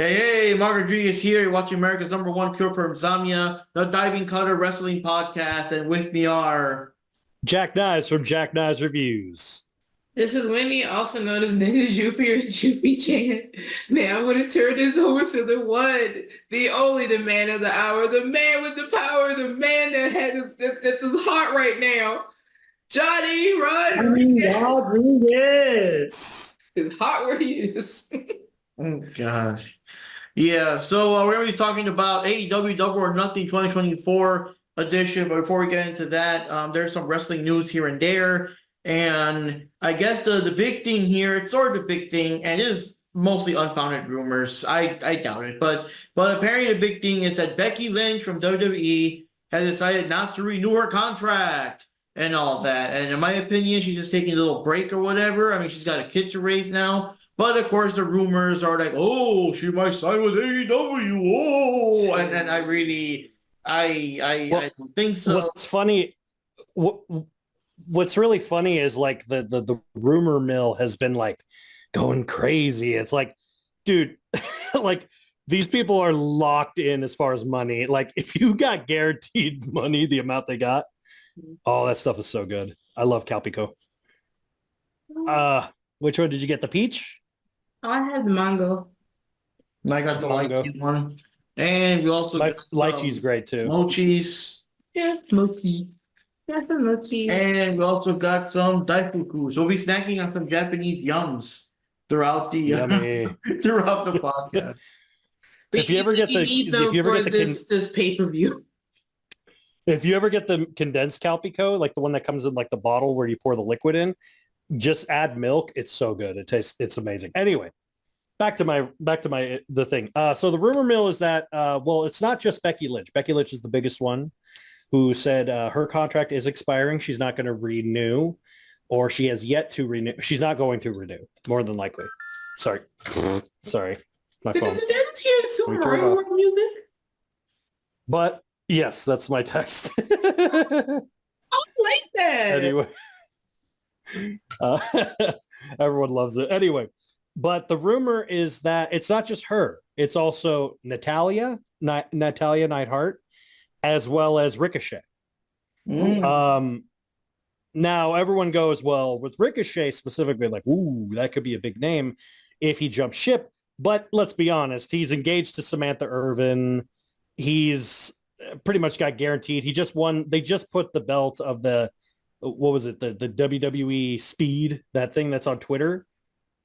Hey, Mark Rodriguez here. You're watching America's #1 cure for insomnia, the Diving Cutter Wrestling Podcast, and with me are Jack Knives from Jack Knives Reviews. This is Wendy, also known as Nigga Jupi or Jupi Chan. Now I'm going to turn this over to the one, the only, the man of the hour, the man with the power, the man that's his heart right now, Johnny Rodriguez. His heart where he is. oh gosh, yeah. So we're going to be talking about AEW Double or Nothing 2024 edition. But before we get into that, there's some wrestling news here and there. And I guess the big thing here, it's sort of the big thing, and it is mostly unfounded rumors. I doubt it. But apparently the big thing is that Becky Lynch from WWE has decided not to renew her contract and all that. And in my opinion, she's just taking a little break or whatever. I mean, she's got a kid to raise now. But of course, the rumors are like, oh, she might sign with AEW. Oh, and I really, I don't think so. What's funny, what's really funny is like the rumor mill has been like going crazy. It's like, dude, like these people are locked in as far as money. Like if you got guaranteed money, the amount they got, oh, that stuff is so good. I love Calpico. Which one did you get? The peach? Oh, I had the mango. And I got the lychee one. And we also got lychee's great too. Mochis. Yeah, mochi. That's a mochi. And we also got some daifuku. So we'll be snacking on some Japanese yums throughout the throughout the podcast. If you ever get this pay-per-view. If you ever get the condensed Calpico, like the one that comes in like the bottle where you pour the liquid in, just add milk. It's so good. It's amazing. Anyway, back to the thing. So the rumor mill is that, well, it's not just Becky Lynch. Becky Lynch is the biggest one who said her contract is expiring. She's not going to renew, or she has yet to renew. She's not going to renew, more than likely. Sorry. My phone. Did you hear some Mario music? But yes, that's my text. I like that. Anyway. Everyone loves it. Anyway, but the rumor is that it's not just her. It's also Natalia Neidhart, as well as Ricochet. Now everyone goes, well, with Ricochet specifically, like, ooh, that could be a big name if he jumps ship. But let's be honest, he's engaged to Samantha Irvin. He's pretty much got guaranteed. He just won. They just put the belt of the, what was it? The WWE Speed, that thing that's on Twitter.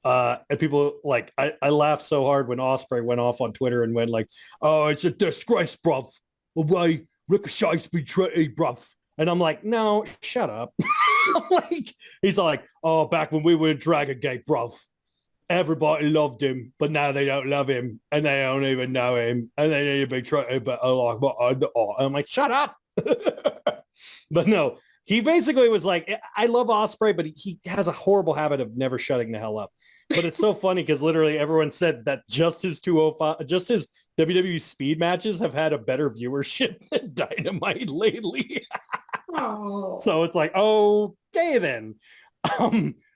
And people like, I laughed so hard when Ospreay went off on Twitter and went like, oh, it's a disgrace, bruv. Why Ricochet's betrayed, bruv. And I'm like, no, shut up. Like, he's like, oh, back when we were in Dragon Gate, bruv, everybody loved him, but now they don't love him and they don't even know him and they need to betray him. But I'm like, shut up. But no. He basically was like, I love Ospreay, but he has a horrible habit of never shutting the hell up. But it's so funny because literally everyone said that just his WWE Speed matches have had a better viewership than Dynamite lately. Oh. So it's like, okay then.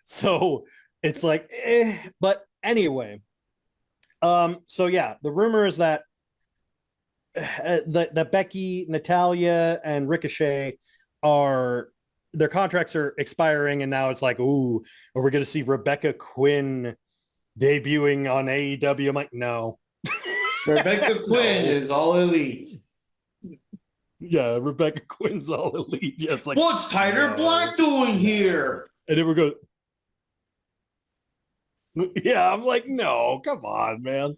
So it's like, but anyway. So yeah, the rumor is that that Becky, Natalia, and Ricochet their contracts are expiring, and now it's like, ooh, are we going to see Rebecca Quinn debuting on AEW? I'm like, no. Rebecca Quinn is all elite. Yeah, Rebecca Quinn's all elite. Yeah, it's like, what's Tyler Black doing here? And then we go, yeah, I'm like, no, come on, man.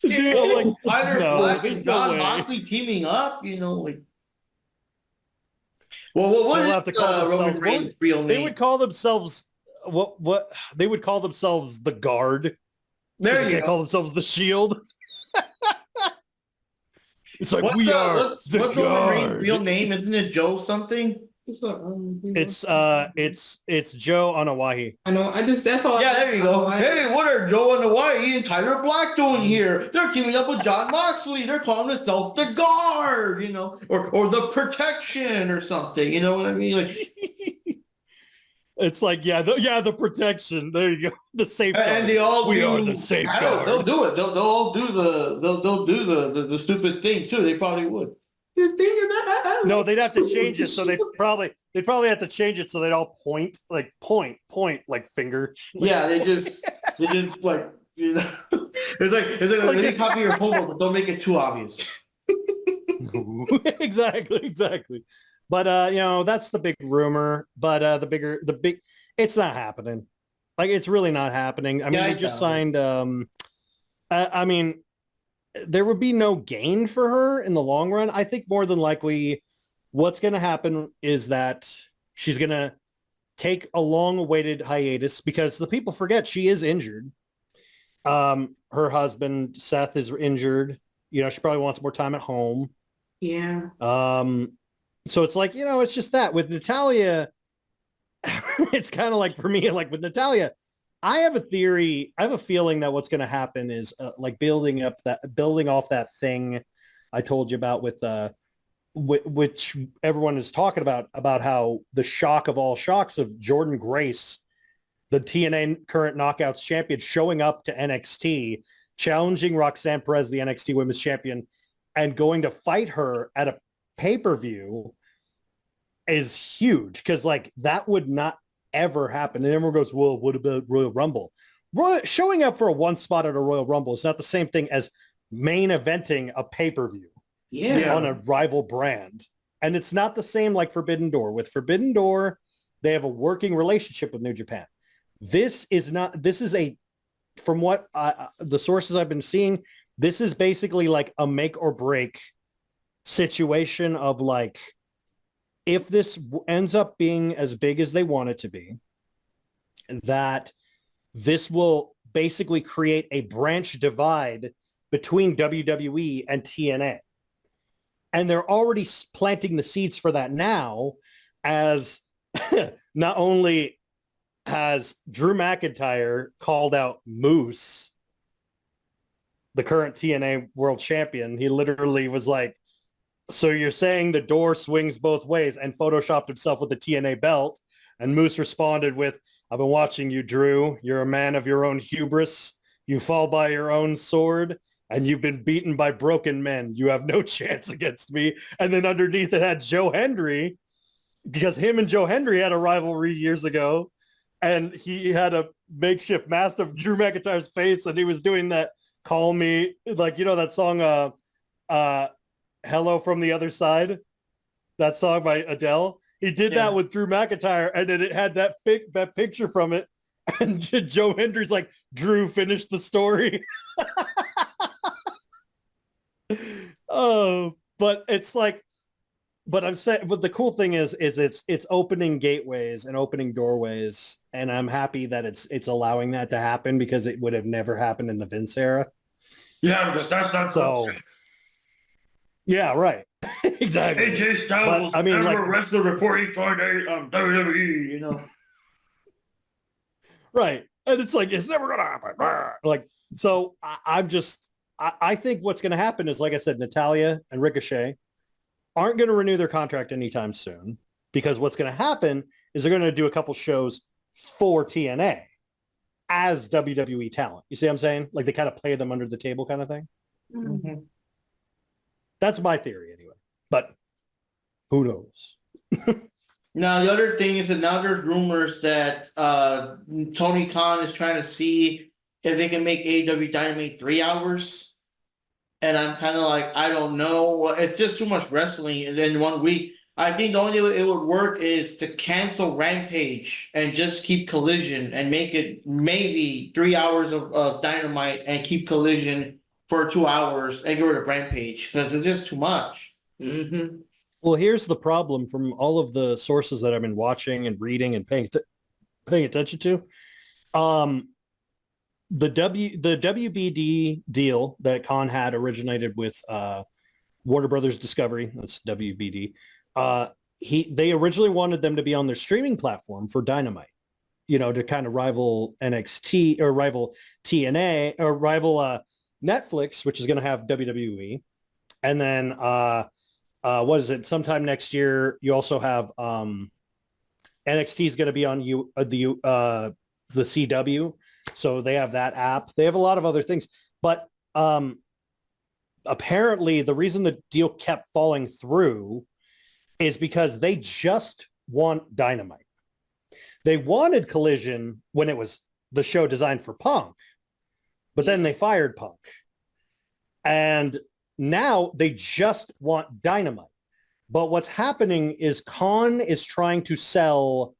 Dude, I'm like, Tyler Black and John Moxley teaming up, like. Well, what is Roman Reigns' real name? They would call themselves what? They would call themselves the Guard. There you go. Call themselves the Shield. It's like, what's the Roman Reigns' real name? Isn't it Joe something? It's Joe Anawahi. I know. That's all. Yeah, there you go. Hey, what are Joe Anawahi and Tyler Black doing here? They're teaming up with John Moxley. They're calling themselves the Guard, or the Protection or something. You know what I mean? Like, It's like, the protection. There you go. The safeguard. And they all we do, are the safeguard. They'll do it. They'll all do they'll do the stupid thing too. They probably would. The thing is that No, they'd have to change it. So they'd probably have to change it so they'd all point, like finger. Yeah, they just like, you know, it's like they copy your homework, but don't make it too obvious. Exactly. But that's the big rumor. But it's not happening. Like, it's really not happening. I mean, they just signed. I mean, there would be no gain for her in the long run. I think more than likely, what's going to happen is that she's going to take a long-awaited hiatus, because the people forget she is injured. Her husband Seth is injured. She probably wants more time at home. Yeah. So it's like, it's just that with Natalya, it's kind of like, for me, like with Natalya, I have a theory. I have a feeling that what's going to happen is like building off that thing I told you about with which everyone is talking about how the shock of all shocks of Jordynne Grace, the TNA current Knockouts champion, showing up to NXT, challenging Roxanne Perez, the NXT Women's Champion, and going to fight her at a pay-per-view is huge, because like that would not ever happen. And everyone goes, well, what about Royal Rumble? Showing up for a one spot at a Royal Rumble is not the same thing as main eventing a pay-per-view on a rival brand. And it's not the same like Forbidden Door. With Forbidden Door, they have a working relationship with New Japan. This is from what the sources I've been seeing, this is basically like a make or break situation of like, if this ends up being as big as they want it to be, that this will basically create a branch divide between WWE and TNA. And they're already planting the seeds for that now, as not only has Drew McIntyre called out Moose, the current TNA world champion. He literally was like, so you're saying the door swings both ways, and photoshopped himself with the TNA belt. And Moose responded with, I've been watching you, Drew. You're a man of your own hubris. You fall by your own sword, and you've been beaten by broken men. You have no chance against me. And then underneath it had Joe Hendry, because him and Joe Hendry had a rivalry years ago. And he had a makeshift mask of Drew McIntyre's face, and he was doing that call me, like, that song, Hello from the Other Side, that song by Adele. He did that with Drew McIntyre, and then it had that picture from it. And Joe Hendry's like, Drew, finish the story. Oh, but it's like, but I'm saying, but the cool thing is it's opening gateways and opening doorways, and I'm happy that it's allowing that to happen, because it would have never happened in the Vince era. Yeah, because that's not so. Yeah, right. Exactly. AJ Styles, but, I mean, ever like, wrestler before he joined WWE, Right. And it's like, it's never going to happen. Like, so I think what's going to happen is, like I said, Natalya and Ricochet aren't going to renew their contract anytime soon, because what's going to happen is they're going to do a couple shows for TNA as WWE talent. You see what I'm saying? Like, they kind of play them under the table kind of thing. Mm-hmm. That's my theory anyway, but who knows? Now, the other thing is that now there's rumors that Tony Khan is trying to see if they can make AEW Dynamite 3 hours. And I'm kind of like, I don't know. Well, it's just too much wrestling. And then 1 week, I think the only way it would work is to cancel Rampage and just keep Collision and make it maybe 3 hours of Dynamite and keep Collision for 2 hours and get rid of Rampage, because it's just too much. Mm-hmm. Well, here's the problem from all of the sources that I've been watching and reading and paying attention to. The WBD deal that Khan had originated with Warner Brothers Discovery. That's WBD. They originally wanted them to be on their streaming platform for Dynamite, to kind of rival NXT or rival TNA or rival Netflix, which is going to have WWE. And then what is it? Sometime next year, you also have NXT is going to be on the CW. So they have that app. They have a lot of other things. But apparently the reason the deal kept falling through is because they just want Dynamite. They wanted Collision when it was the show designed for Punk, but then they fired Punk. And now they just want Dynamite. But what's happening is Khan is trying to sell.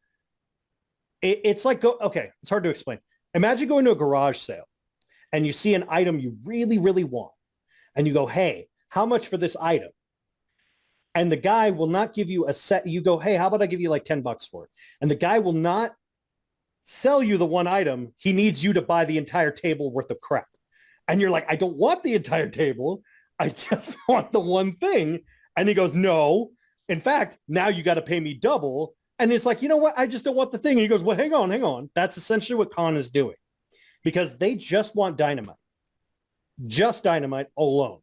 It's like, okay, it's hard to explain. Imagine going to a garage sale and you see an item you really, really want. And you go, hey, how much for this item? And the guy will not give you a set. You go, hey, how about I give you like $10 for it? And the guy will not sell you the one item. He needs you to buy the entire table worth of crap. And you're like, I don't want the entire table. I just want the one thing. And he goes, no. In fact, now you got to pay me double. And it's like, you know what? I just don't want the thing. And he goes, well, hang on. That's essentially what Khan is doing because they just want Dynamite. Just Dynamite alone.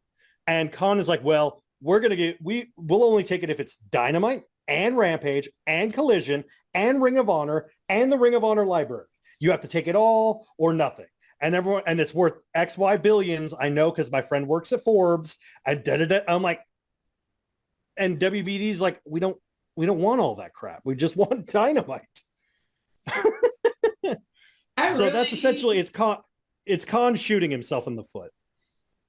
And Khan is like, well, we'll only take it if it's Dynamite and Rampage and Collision and Ring of Honor and the Ring of Honor library. You have to take it all or nothing. And everyone, and it's worth XY billions. I know because my friend works at Forbes. I'm like, and WBD's like, we don't want all that crap. We just want Dynamite. That's essentially it's Khan shooting himself in the foot.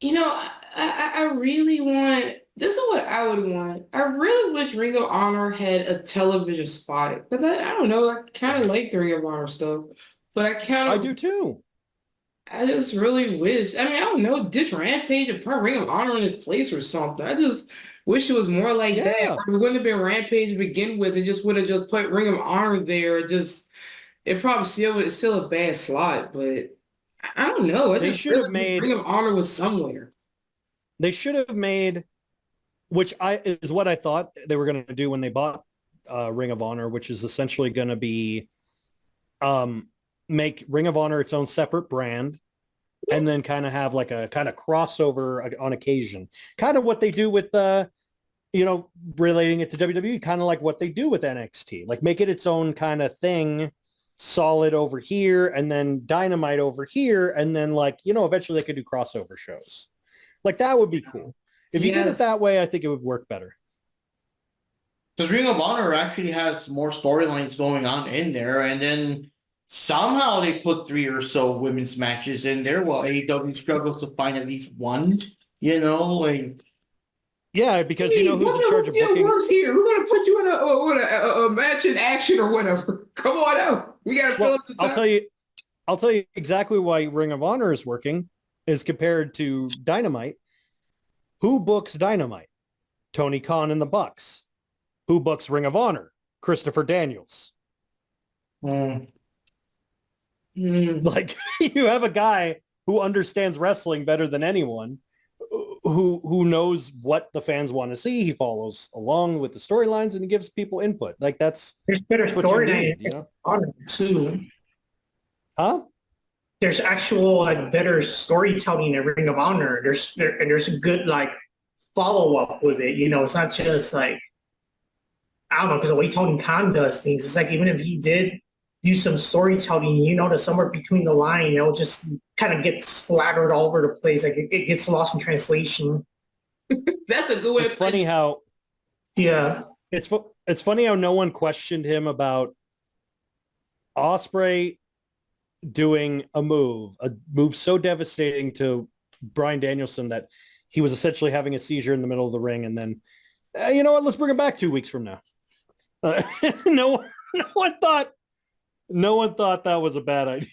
You know, I really want, this is what I would want. I really wish Ring of Honor had a television spot. Because I don't know, I kind of like the Ring of Honor stuff. But I do too. I just really wish, I mean, I don't know, ditch Rampage and put Ring of Honor in its place or something. I just wish it was more like that. Or it wouldn't have been Rampage to begin with. It just would have just put Ring of Honor there. It probably still a bad slot, but I don't know. They should have made Ring of Honor was somewhere. They should have made, which is what I thought they were going to do when they bought Ring of Honor, which is essentially going to be make Ring of Honor its own separate brand, and then kind of have like a kind of crossover on occasion, kind of what they do with relating it to WWE, kind of like what they do with NXT, like make it its own kind of thing. Solid over here and then Dynamite over here and then eventually they could do crossover shows. Like that would be cool. If you did it that way, I think it would work better. Because Ring of Honor actually has more storylines going on in there, and then somehow they put 3 or so women's matches in there while AEW struggles to find at least one, Yeah, because you know who's in charge of booking. Here. We're going to put you in a match in action or whatever. Come on out. We got to fill up the time. I'll tell you exactly why Ring of Honor is working is compared to Dynamite. Who books Dynamite? Tony Khan and the Bucks. Who books Ring of Honor? Christopher Daniels. Like you have a guy who understands wrestling better than anyone. Who knows what the fans want to see. He follows along with the storylines and he gives people input. Like there's better storyline too. Huh? There's actual better storytelling in Ring of Honor. There's a good follow up with it. It's not just I don't know, because the way Tony Khan does things, it's like even if he did do some storytelling, the somewhere between the line, just kind of gets splattered all over the place. Like it gets lost in translation. That's a good way. It's funny how, it's funny how no one questioned him about Ospreay doing a move so devastating to Bryan Danielson that he was essentially having a seizure in the middle of the ring. And then, you know what? Let's bring him back 2 weeks from now. No one thought that was a bad idea.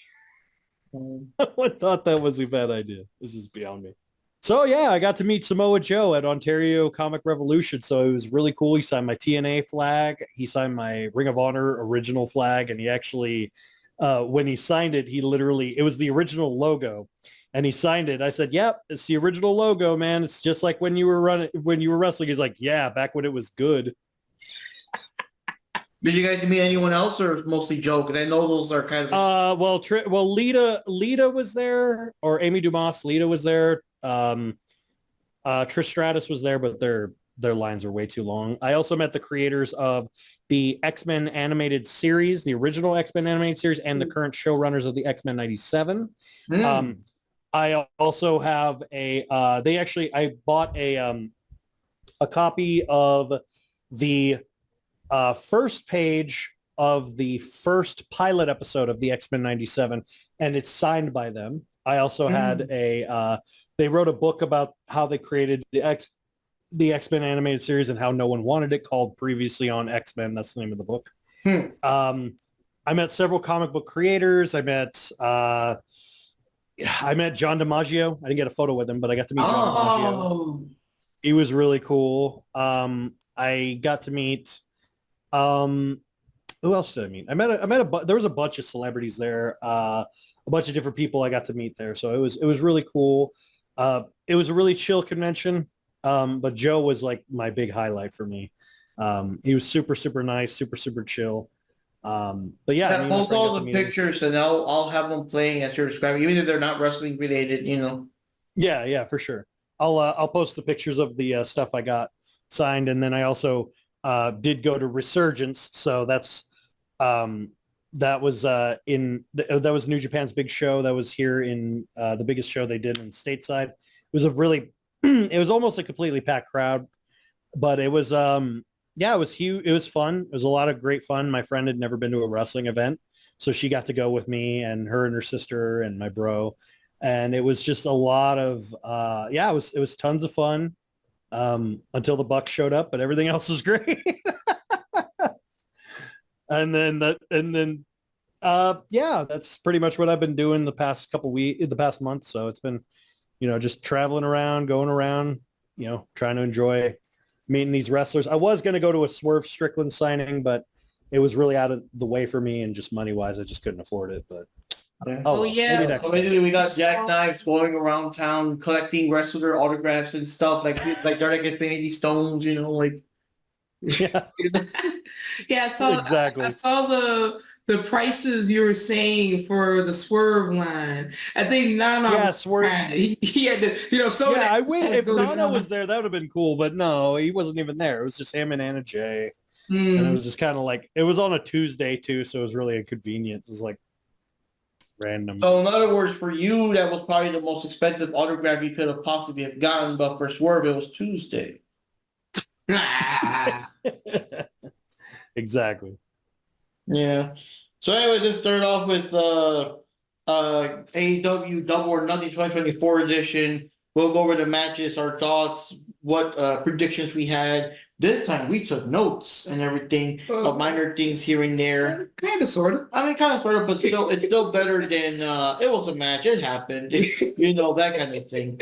No one thought that was a bad idea. This is beyond me. So yeah, I got to meet Samoa Joe at Ontario Comic Revolution. So it was really cool. He signed my TNA flag. He signed my Ring of Honor original flag. And he actually, when he signed it, it was the original logo. And he signed it. I said, yep, it's the original logo, man. It's just like when you were wrestling. He's like, yeah, back when it was good. Did you guys meet anyone else, or mostly Joe? Because I know those are kind of. Lita was there, or Amy Dumas. Lita was there. Trish Stratus was there, but their lines were way too long. I also met the creators of the X-Men animated series, the original X-Men animated series, and the current showrunners of the X-Men 97. I also have I bought a copy of the first page of the first pilot episode of the X-Men 97, and it's signed by them. I also had they wrote a book about how they created the X-Men animated series and how no one wanted it, called Previously on X-Men. That's the name of the book. I met several comic book creators. I met John DiMaggio. I didn't get a photo with him, but I got to meet John DiMaggio. He was really cool. I got to meet who else did I meet? There was a bunch of celebrities there. A bunch of different people I got to meet there. So it was really cool. It was a really chill convention. But Joe was like my big highlight for me. He was super, super nice, super, super chill. But yeah, Post all the pictures and I'll have them playing as you're describing, even if they're not wrestling related, you know. Yeah, for sure. I'll post the pictures of the stuff I got signed, and then I also did go to Resurgence. So that was New Japan's big show. That was here in the biggest show they did in stateside. It was it was almost a completely packed crowd, but it was it was huge. It was fun. It was a lot of great fun. My friend had never been to a wrestling event, so she got to go with me and her sister and my bro. And it was just a lot of, it was tons of fun until the Bucks showed up, but everything else was great. That's pretty much what I've been doing the past month. So it's been, just traveling around, going around, trying to enjoy meeting these wrestlers. I was going to go to a Swerve Strickland signing, but it was really out of the way for me, and just money wise, I just couldn't afford it. But maybe next time. We got Jack Knives going around town collecting wrestler autographs and stuff like they're like Infinity Stones, like. Yeah. I saw exactly. I saw the prices you were saying for the Swerve line. I think Nana. Yeah, Swerve. He had to, so. Yeah, I wish if Nana was there, that would have been cool. But no, he wasn't even there. It was just him and Anna Jay, and it was just kind of like, it was on a Tuesday too, so it was really inconvenient. It was like random. So in other words, for you, that was probably the most expensive autograph you could have possibly have gotten, but for Swerve, it was Tuesday. Exactly. Yeah. So anyway, just start off with AEW Double or Nothing 2024 edition. We'll go over the matches, our thoughts, what predictions we had. This time we took notes and everything, minor things here and there. Kind of, sort of. I mean, kind of, sort of, but still, it's still better than it was a match. It happened, that kind of thing.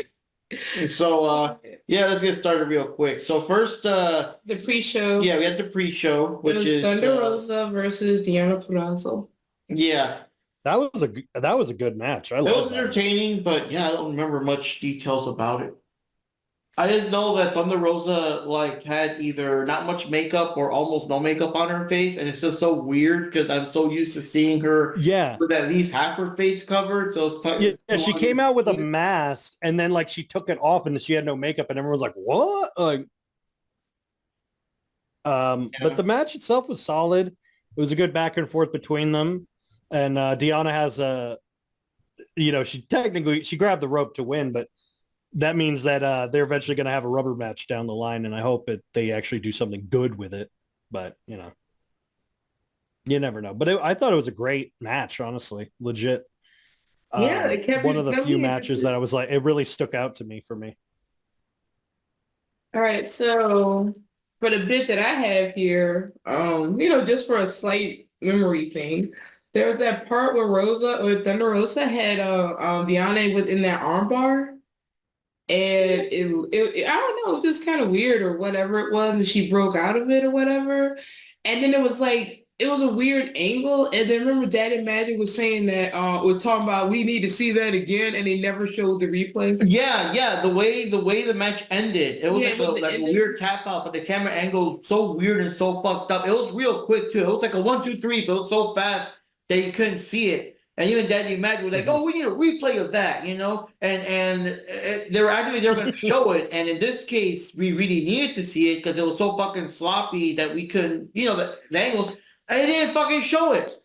So, let's get started real quick. So first, the pre-show. Yeah, we had the pre-show, which is Thunder Rosa versus Deonna Purrazzo. Yeah. That was a good match. It was entertaining, but I don't remember much details about it. I just know that Thunder Rosa had either not much makeup or almost no makeup on her face, and it's just so weird because I'm so used to seeing her with at least half her face covered. So it's she came out with a mask, and then she took it off and she had no makeup, and everyone's like, "What?" But the match itself was solid. It was a good back and forth between them, and Deonna has she grabbed the rope to win, but that means that they're eventually going to have a rubber match down the line, and I hope that they actually do something good with it. But, you never know. But I thought it was a great match, honestly. Legit. It kept one of the few matches that I was like, it really stuck out to me for me. All right, so for the bit that I have here, just for a slight memory thing, there was that part where Thunder Rosa had Deonna within that armbar. And it I don't know, it was just kind of weird or whatever it was, and she broke out of it or whatever. And then it was a weird angle. And then remember Daddy Magic was saying that was talking about we need to see that again, and they never showed the replay. Yeah. The way the match ended, it was a weird tap out, but the camera angle was so weird and so fucked up. It was real quick too. It was like a 1, 2, 3, but it was so fast that you couldn't see it. And even Daddy Matt was like, "Oh, we need a replay of that," you know. And they were going to show it. And in this case, we really needed to see it because it was so fucking sloppy that we couldn't, you know, the angles. And they didn't fucking show it.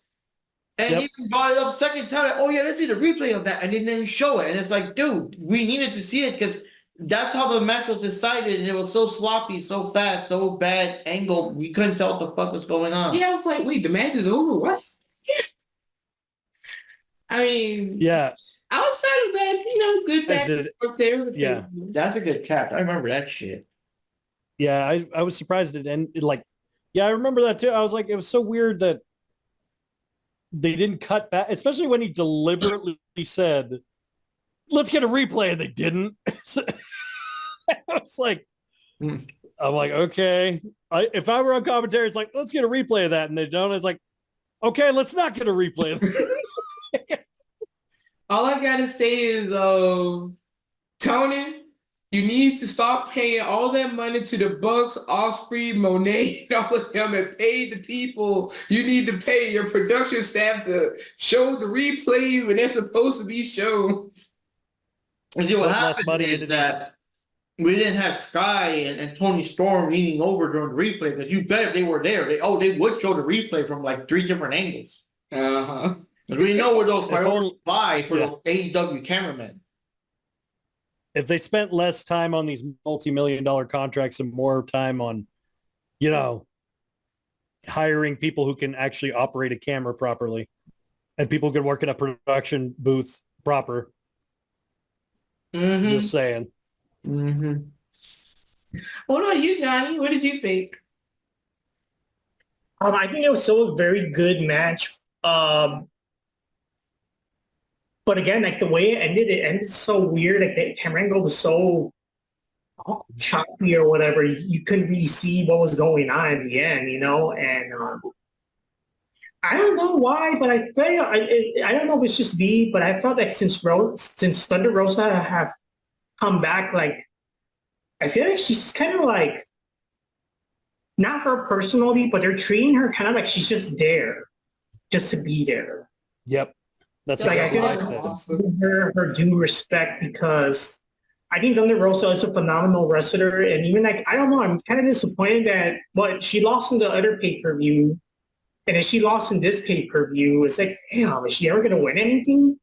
And even brought it up second time. Like, oh yeah, let's see the replay of that, and they didn't show it. And it's like, dude, we needed to see it because that's how the match was decided, and it was so sloppy, so fast, so bad angle. We couldn't tell what the fuck was going on. Yeah, I was like, wait, the match is over? What? I mean, Yeah. outside of that, you know, good back and forth there. Yeah. That's a good catch. I remember that shit. Yeah, I was surprised it ended like, yeah, I remember that too. I was like, it was so weird that they didn't cut back, especially when he deliberately said, let's get a replay, and they didn't. I was like, I'm like, okay. If I were on commentary, it's like, let's get a replay of that, and they don't. It's like, okay, let's not get a replay of that. All I gotta say is, Tony, you need to stop paying all that money to the Bucks, Osprey, Monet, and all of them, and pay the people. You need to pay your production staff to show the replays when they're supposed to be shown. And see what Less happened money is into that we didn't have Sky and Tony Storm leaning over during the replay because you bet if they were there, they would show the replay from like 3 different angles. Uh-huh. We know where those priorities only- lie for Yeah. those AEW cameramen. If they spent less time on these multi-million-dollar contracts and more time on, you know, hiring people who can actually operate a camera properly and people who can work in a production booth proper. Mhm. Just saying. Mm-hmm. What about you, Johnny? What did you think? I think it was still a very good match. But again, like the way it ended so weird. Like the camera angle was so choppy or whatever. You couldn't really see what was going on at the end, you know. And I don't know why, but I feel I don't know if it's just me, but I felt like since Thunder Rosa have come back, like I feel like she's kind of like not her personally, but they're treating her kind of like she's just there, just to be there. Yep. That's Like I feel what I like said. her due respect because I think Thunder Rosa is a phenomenal wrestler, and even like I don't know, I'm kind of disappointed that she lost in the other pay-per-view, and if she lost in this pay-per-view, it's like, damn, is she ever gonna win anything?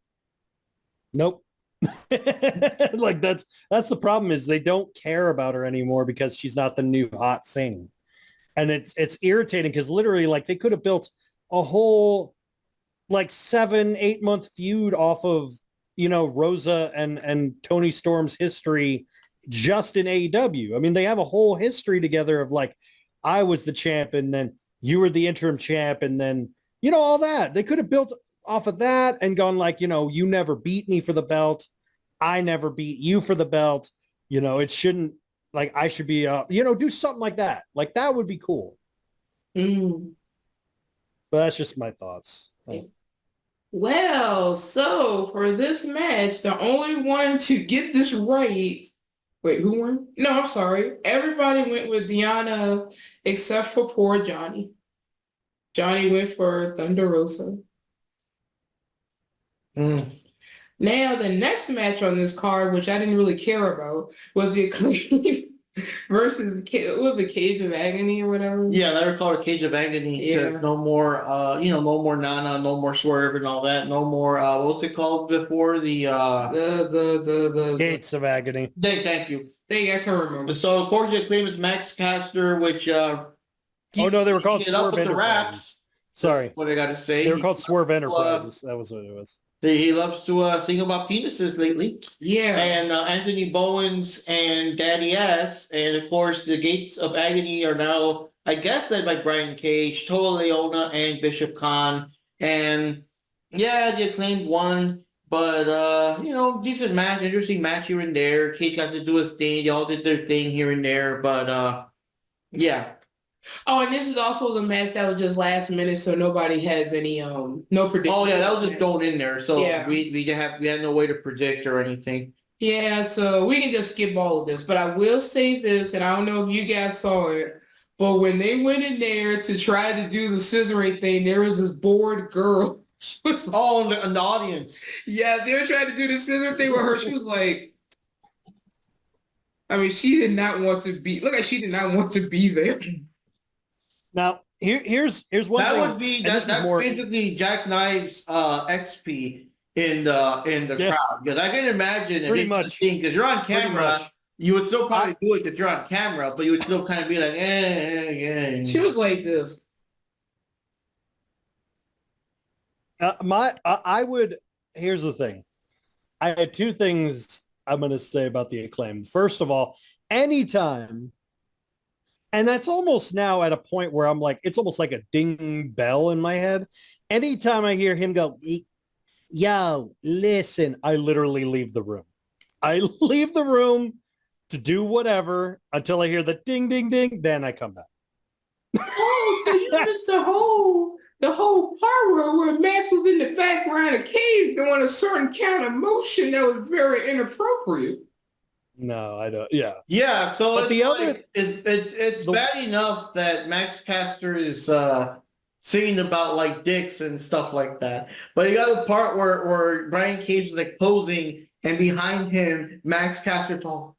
Nope. Like that's the problem is they don't care about her anymore because she's not the new hot thing. And it's irritating because literally like they could have built a whole like 7-8 month feud off of, you know, Rosa and Tony Storm's history just in AEW. I mean, they have a whole history together of like, I was the champ and then you were the interim champ and then, you know, all that. They could have built off of that and gone like, you know, you never beat me for the belt. I never beat you for the belt. You know, it shouldn't like I should be, you know, do something like that. Like that would be cool. Mm. But that's just my thoughts. Well, so for this match, the only one to get this right. Wait, who won? No, I'm sorry. Everybody went with Deanna except for poor Johnny. Johnny went for Thunder Rosa. Now, the next match on this card, which I didn't really care about, was the Acclaim versus what was the Cage of Agony or whatever. Yeah, they were called a Cage of Agony. Yeah. No more, no more Nana, no more Swerve and all that. No more, what's it called before The Gates of Agony. Thank you. I can't remember. So of course they claim it's Max Caster, which Oh no, they were called keeping it up Swerve with the Enterprises. raps. Sorry. What I gotta say. They were called Swerve Enterprises. That was what it was. He loves to sing about penises lately. Yeah. And Anthony Bowens and Daddy S. And of course, the Gates of Agony are now, I guess, led by Brian Cage, Toa Leona, and Bishop Khan. And yeah, the Acclaimed won. But, you know, decent match, interesting match here and there. Cage got to do his thing. They all did their thing here and there. But, yeah. Oh, and this is also the match that was just last minute, so nobody has any no prediction. Oh, yeah, that was just thrown in there. So Yeah. we had no way to predict or anything. Yeah, so we can just skip all of this. But I will say this, and I don't know if you guys saw it, but when they went in there to try to do the scissoring thing, there was this bored girl She was, Oh, in the audience. yes, they were trying to do the scissor thing with her. She was like, I mean, she did not want to be, look like she did not want to be there. Now, here's one That thing. would be and that, this is that's more- basically Jack Knives XP in the Yeah. crowd. Because I can imagine Pretty much. because you're on Pretty camera, much. you would still probably do it because you're on camera, but you would still kind of be like, She was like this. I would. Here's the thing. I had two things I'm going to say about the Acclaim. First of all, anytime, and that's almost now at a point where I'm like, it's almost like a ding bell in my head. Anytime I hear him go, yo, listen, I literally leave the room. I leave the room to do whatever until I hear the ding, ding, ding. Then I come back. Oh, so you missed the whole part where Max was in the background of cave doing a certain kind of motion that was very inappropriate. No, I don't. Yeah. yeah. So But it's the like, other- it's bad enough that Max Caster is singing about like dicks and stuff like that, but you got a part where Brian Cage is like posing, and behind him Max Caster talk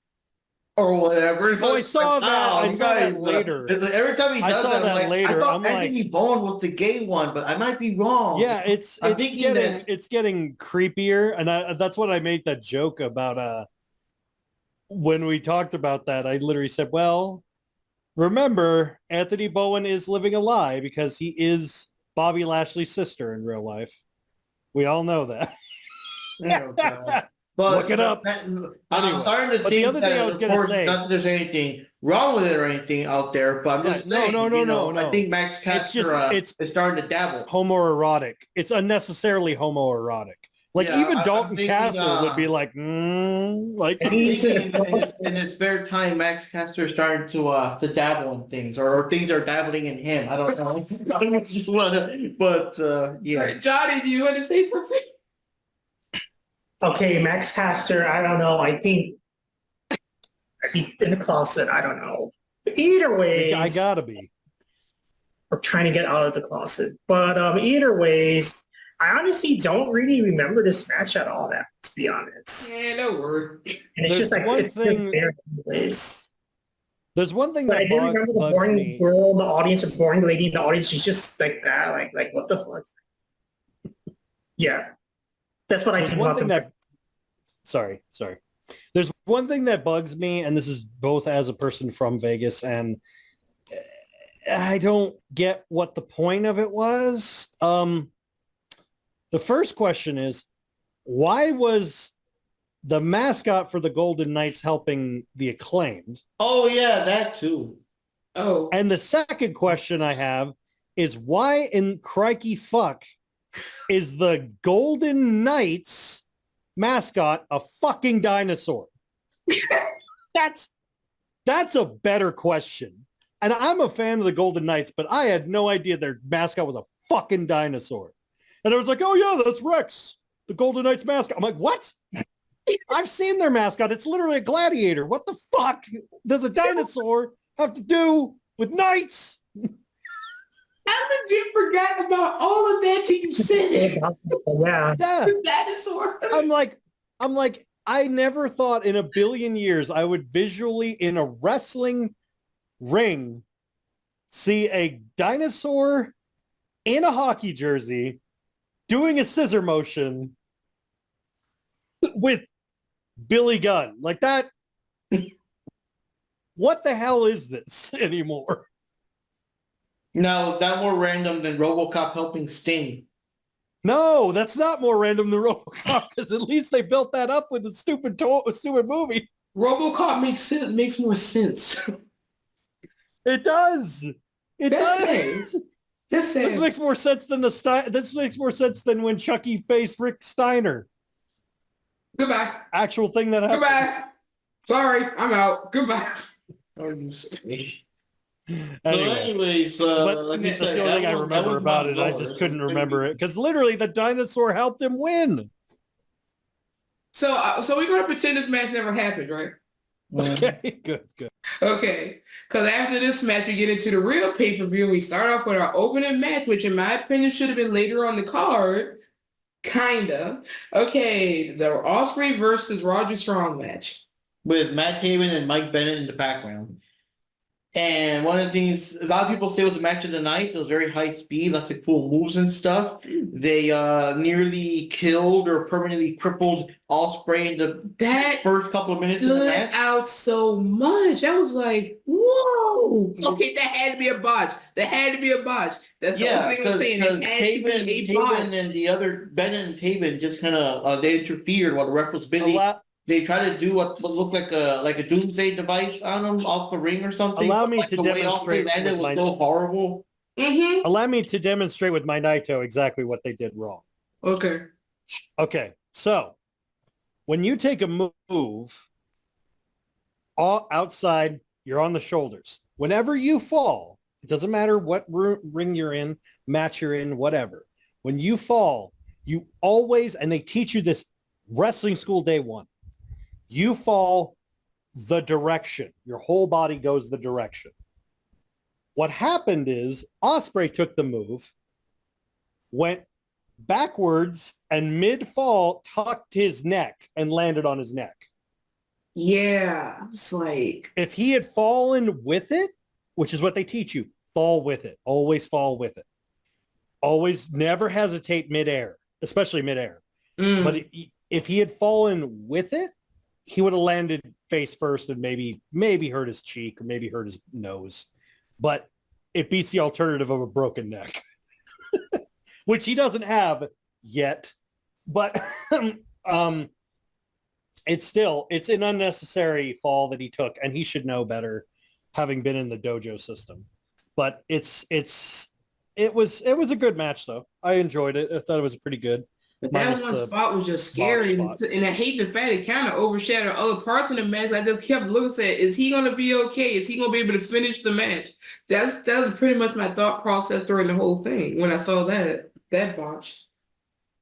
or whatever. So Oh, I it's saw like, that. wow, I you saw that guys, later. it's like every time he I does saw that, that I'm like, later. I thought I'm like- Anthony Bowen was the gay one, but I might be wrong. Yeah, it's I'm thinking getting that- it's getting creepier, and that's what I made that joke about. When we talked about that, I literally said, "Well, remember, Anthony Bowen is living a lie because he is Bobby Lashley's sister in real life. We all know that." Oh, God. But Look it up. I'm Anyway, starting to but the think other thing that, I was of gonna course, say- not that there's anything wrong with it or anything out there, but I'm just Right. No, saying, no, you know, no. I think Max It's Caster just- it's- is starting to dabble. Homoerotic. It's unnecessarily homoerotic. Like Yeah, even I'm Dalton thinking, Castle would be like, like. I'm thinking in his spare time, Max Caster is starting to dabble in things, or things are dabbling in him. I don't know. I don't just wanna, but yeah. Right, Johnny, do you want to say something? Okay, Max Caster, I don't know. I think he's in the closet. I don't know. Either way, I gotta be. or trying to get out of the closet. But either ways, I honestly don't really remember this match at all. That to be honest, Yeah, no word. and it's There's just like one it's thing- just there anyways. There's one thing But I that do remember the bugs boring me. girl in the audience, the boring lady in the audience. She's just like that. Like what the fuck? Yeah, that's what I There's think one about thing the that. Sorry. There's one thing that bugs me, and this is both as a person from Vegas, and I don't get what the point of it was. The first question is, why was the mascot for the Golden Knights helping the Acclaimed? Oh yeah, that too. Oh, And the second question I have is, why in crikey fuck is the Golden Knights mascot a fucking dinosaur? That's a better question. And I'm a fan of the Golden Knights, but I had no idea their mascot was a fucking dinosaur. And I was like, oh yeah, that's Rex, the Golden Knights mascot. I'm like, what? I've seen their mascot. It's literally a gladiator. What the fuck does a dinosaur have to do with knights? how did you forget about all of that till you said it? yeah. Yeah. The dinosaur. I'm like, I never thought in a billion years I would visually in a wrestling ring see a dinosaur in a hockey jersey doing a scissor motion with Billy Gunn. Like that. What the hell is this anymore? Now, is that more random than RoboCop helping Sting? No, that's not more random than RoboCop, because at least they built that up with a stupid movie. RoboCop makes more sense. It does. It That's does. sad. That's sad. This makes more sense than this makes more sense than when Chucky faced Rick Steiner. Goodbye. Actual thing that happened. Goodbye. Sorry, I'm out. Goodbye. Or you say? Anyway, So anyways, but like I that's said, the only thing I that remember was about my it. I goal. just couldn't remember it because literally the dinosaur helped him win. So we're gonna pretend this match never happened, right? Okay, good. Okay, because after this match, we get into the real pay-per-view. We start off with our opening match, which in my opinion should have been later on the card. Kinda. Okay, the Ospreay versus Roger Strong match. With Matt Taven and Mike Bennett in the background. And one of the things a lot of people say was the match of the night. It was very high speed, lots of cool moves and stuff. They nearly killed or permanently crippled Ospreay in the That first couple of minutes of the stood match. out so much. I was like, whoa. Okay, that had to be a botch. That had to be a botch. That's the Yeah, only thing I'm saying. It had to be a botch. Taven and the other Bennett and Taven just kind of they interfered while the ref was busy. They tried to do what looked like a doomsday device on him off the ring or something. Allow me like to the way demonstrate Ospreay landed with was my- so horrible. Mm-hmm. Allow me to demonstrate with my Naito exactly what they did wrong. Okay. Okay, so when you take a move outside, you're on the shoulders. Whenever you fall, it doesn't matter what ring you're in, match you're in, whatever. When you fall, you always, and they teach you this wrestling school day one, you fall the direction. Your whole body goes the direction. What happened is Ospreay took the move, went backwards, and mid-fall tucked his neck and landed on his neck. Yeah. It's like, If he had fallen with it, which is what they teach you, fall with it. Always fall with it. Always never hesitate midair, especially midair. But if he had fallen with it, he would have landed face first and maybe hurt his cheek or maybe hurt his nose. But it beats the alternative of a broken neck, which he doesn't have yet. But it's an unnecessary fall that he took, and he should know better, having been in the dojo system. But it was a good match though. I enjoyed it. I thought it was pretty good. but that one spot was just scary. spot. And I hate the fact it kind of overshadowed other parts of the match. I just kept looking at, is he going to be okay? Is he going to be able to finish the match? That was pretty much my thought process during the whole thing when I saw that botch.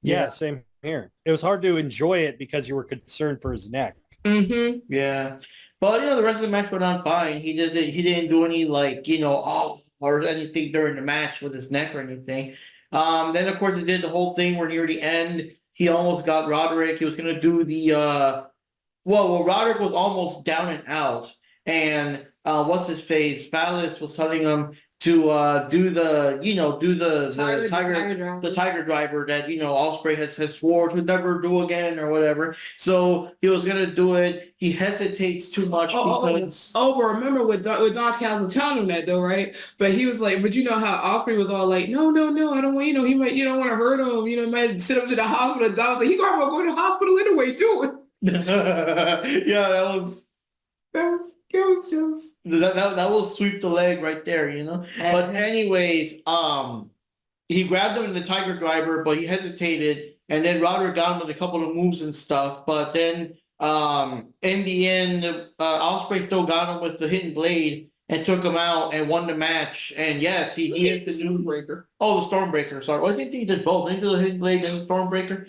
Yeah, same here. It was hard to enjoy it because you were concerned for his neck. Mm-hmm. Yeah. But the rest of the match went on fine. He didn't do any or anything during the match with his neck or anything. Then of course he did the whole thing where near the end he almost got Roderick. He was gonna do the Roderick was almost down and out, and what's his face? Phallus was telling him to do the tiger driver that Ospreay has swore to never do again or whatever. So he was gonna do it. He hesitates too much because But remember with Don Callis telling him that though, right? But he was like, but you know how Ospreay was all like, no, I don't want, he might, you don't want to hurt him, he might send him to the hospital. Don was like, he gonna go to the hospital anyway, do it. Yeah, that was just that will sweep the leg right there, But anyways, he grabbed him in the Tiger Driver, but he hesitated, and then Roderick got him with a couple of moves and stuff. But then in the end, Ospreay still got him with the Hidden Blade and took him out and won the match. And yes, he hit the Stormbreaker. Oh, the Stormbreaker. Sorry, well, I think he did both. I think he did the Hidden Blade and the Stormbreaker.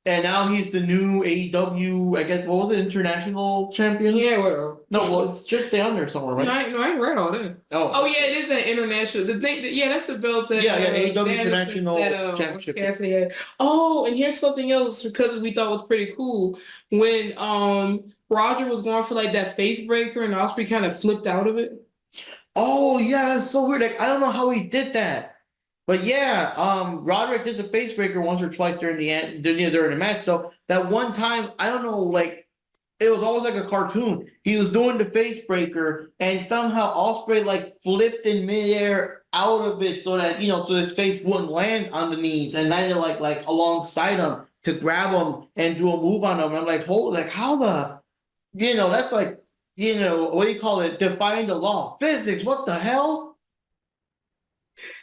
And now he's the new AEW, I guess, what was it, international champion? Yeah, well. No, it should say on there somewhere, right? No, I ain't read all that. Oh yeah, it is the international. The thing, that's the belt that. AEW International Championship. Cassidy had. Oh, and here's something else because we thought was pretty cool when Roger was going for like that face breaker and Ospreay kind of flipped out of it. Oh yeah, that's so weird. Like I don't know how he did that. But yeah, Roderick did the face breaker once or twice during the match. So that one time, I don't know, like it was almost like a cartoon. He was doing the face breaker, and somehow Ospreay like flipped in midair out of it, so that so his face wouldn't land on the knees, and landed like alongside him to grab him and do a move on him. And I'm like, holy, like how the, that's like, what do you call it? Defying the law of physics. What the hell?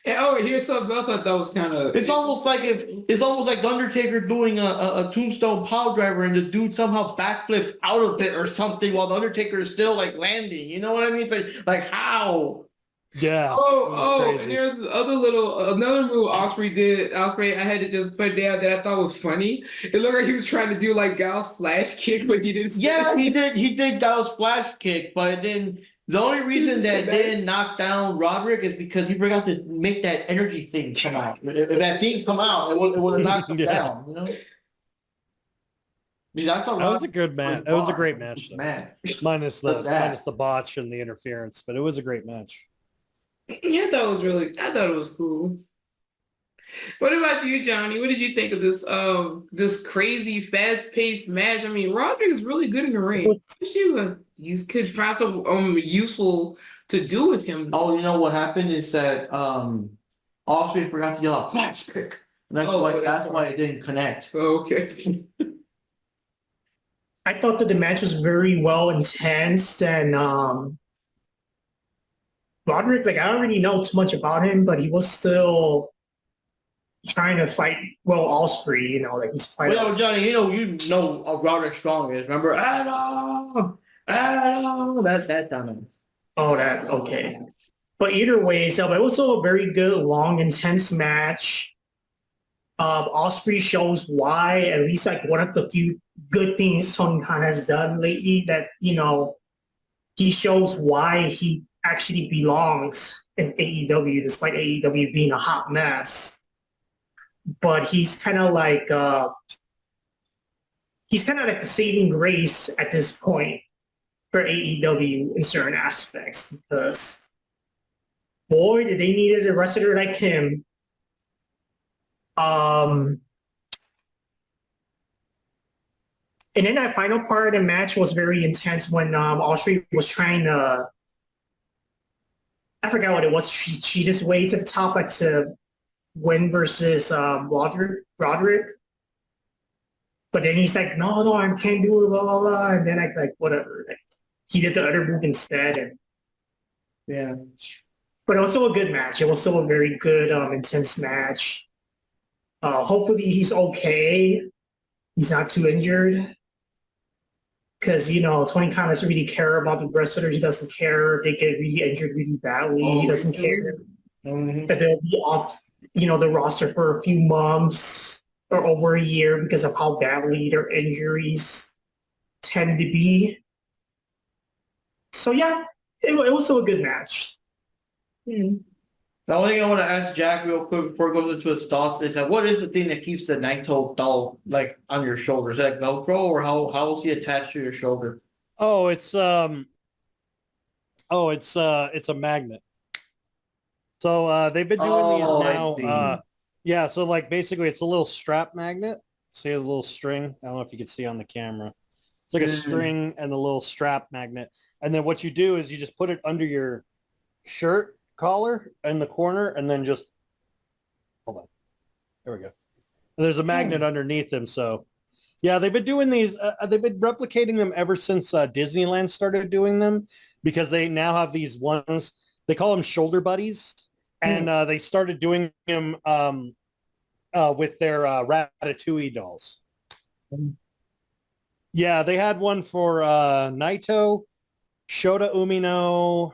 And here's something else I thought was kind of. It's almost like the Undertaker doing a tombstone pile driver, and the dude somehow backflips out of it or something while the Undertaker is still like landing. You know what I mean? It's like how? Yeah. it was Oh, and crazy. there's another move Osprey did. Osprey, I had to just put down that I thought was funny. It looked like he was trying to do like Gal's flash kick, but he didn't. Yeah, he did. He did Dallas flash kick, but then the only reason that didn't knock down Roderick is because he forgot to make that energy thing come out. If that thing come out, it would have knocked him Yeah. down. You know. Because I thought That was a Roderick good match. It was a great match, though. Match. Minus Look at that. the botch and the interference, but it was a great match. Yeah, I thought it was cool. What about you, Johnny? What did you think of this crazy fast-paced match? I mean, Roderick is really good in the ring. You could find some useful to do with him. Oh, you know what happened is that Osprey forgot to yell out flash kick. And that's why it didn't connect. Okay. I thought that the match was very well intense, and Roderick, like I don't really know too much about him, but he was still trying to fight Will Ospreay, you know, like he's fighting. Well, Johnny, you know Roderick Strong is. Remember? Adam, that time. Oh, that okay. But either way, so it was also a very good, long, intense match. Ospreay shows why, at least like one of the few good things Tony Khan has done lately, that he shows why he actually belongs in AEW, despite AEW being a hot mess. But he's kind of like the saving grace at this point for AEW in certain aspects, because boy, did they needed a wrestler like him. And then that final part of the match was very intense when Osprey was trying to, I forgot what it was, cheat his way to the top, like to win versus Roderick. But then he's like, no, I can't do it, blah, blah, blah. And then I like, whatever. Like, he did the other move instead. And yeah. But also a good match. It was still a very good, intense match. Hopefully he's okay. He's not too injured. Because, Tony Khan doesn't really care about the wrestlers. He doesn't care if they get really injured really badly. He doesn't care that they'll be off, the roster for a few months or over a year because of how badly their injuries tend to be. So, yeah, it was still a good match. The only thing I want to ask Jack real quick before he goes into his thoughts is that what is the thing that keeps the Naito doll like on your shoulder? Is that Velcro, or how is he attached to your shoulder? Oh, it's a magnet. So they've been doing these now. Yeah, so like basically it's a little strap magnet. See a little string? I don't know if you can see on the camera. It's like a string and a little strap magnet. And then what you do is you just put it under your shirt collar in the corner, and then just hold on. There we go. And there's a magnet underneath them. So yeah, they've been doing these. They've been replicating them ever since Disneyland started doing them, because they now have these ones. They call them shoulder buddies, and they started doing them with their Ratatouille dolls. Yeah, they had one for Naito, Shota Umino.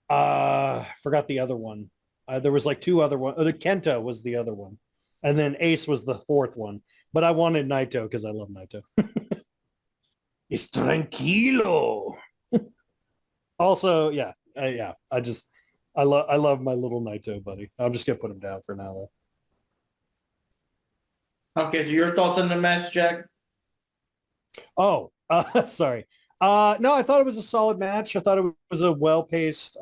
Forgot the other one. There was like two other ones. Kenta was the other one. And then Ace was the fourth one. But I wanted Naito because I love Naito. It's tranquilo. Also, yeah. I love my little Naito buddy. I'm just going to put him down for now, though. Okay, so your thoughts on the match, Jack? Oh, sorry. No, I thought it was a solid match. I thought it was a well-paced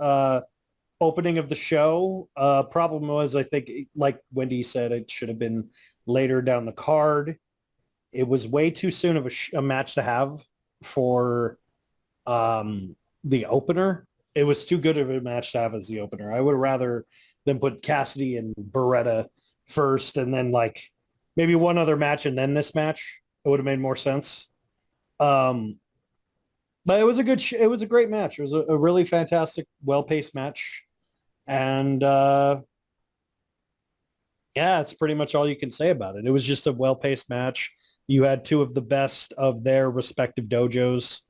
opening of the show. Problem was, I think, like Wendy said, it should have been later down the card. It was way too soon of a match to have for the opener. It was too good of a match to have as the opener. I would have rather than put Cassidy and Beretta first, and then like maybe one other match and then this match. It would have made more sense. But it was it was a great match. It was a really fantastic, well-paced match. And yeah, it's pretty much all you can say about it. It was just a well-paced match. You had two of the best of their respective dojos.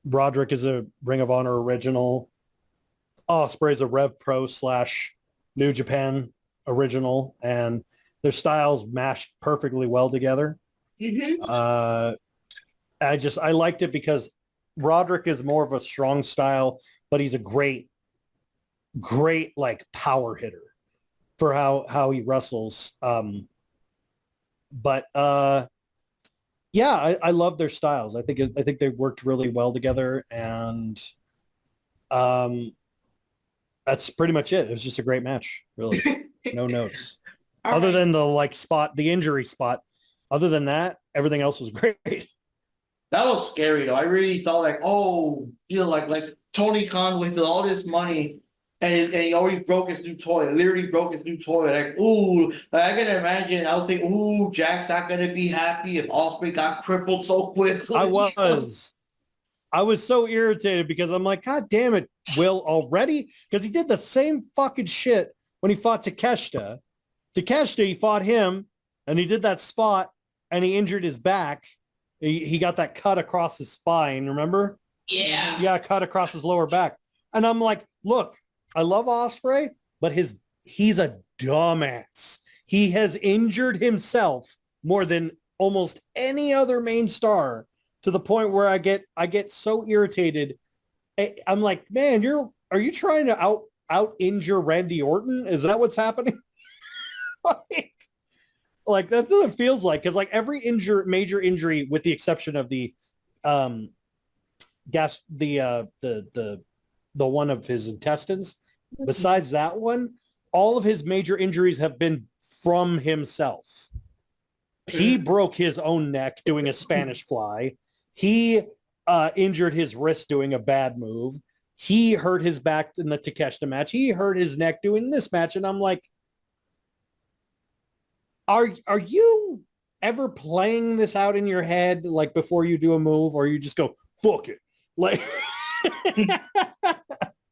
Roderick is a Ring of Honor original. Ospreay's a Rev Pro / New Japan original, and their styles mashed perfectly well together. Mm-hmm. I liked it because Roderick is more of a strong style, but he's a great like power hitter for how he wrestles. But yeah, I love their styles. I think they worked really well together, and that's pretty much it. It was just a great match, really. No notes. Other than the injury spot. Other than that, everything else was great. That was scary though. I really thought like, oh, like Tony Khan with all this money and he already broke his new toy. Literally broke his new toy. Like, ooh, like, I can imagine. I was thinking, ooh, Jack's not gonna be happy if Ospreay got crippled so quick. I was so irritated because I'm like, God damn it, Will, already? Because he did the same fucking shit when he fought Takeshita. Takeshita, he fought him, and he did that spot, and he injured his back. He got that cut across his spine, remember? Yeah. He got cut across his lower back. And I'm like, look, I love Ospreay, but he's a dumbass. He has injured himself more than almost any other main star, to the point where I get so irritated. I'm like, man, are you trying to out injure Randy Orton? Is that what's happening? like that's what it feels like. Because like every major injury, with the exception of the one of his intestines, besides that one, all of his major injuries have been from himself. He broke his own neck doing a Spanish fly. He injured his wrist doing a bad move. He hurt his back in the Takeshita match. He hurt his neck doing this match. And I'm like, are you ever playing this out in your head, like before you do a move, or you just go, fuck it? Like,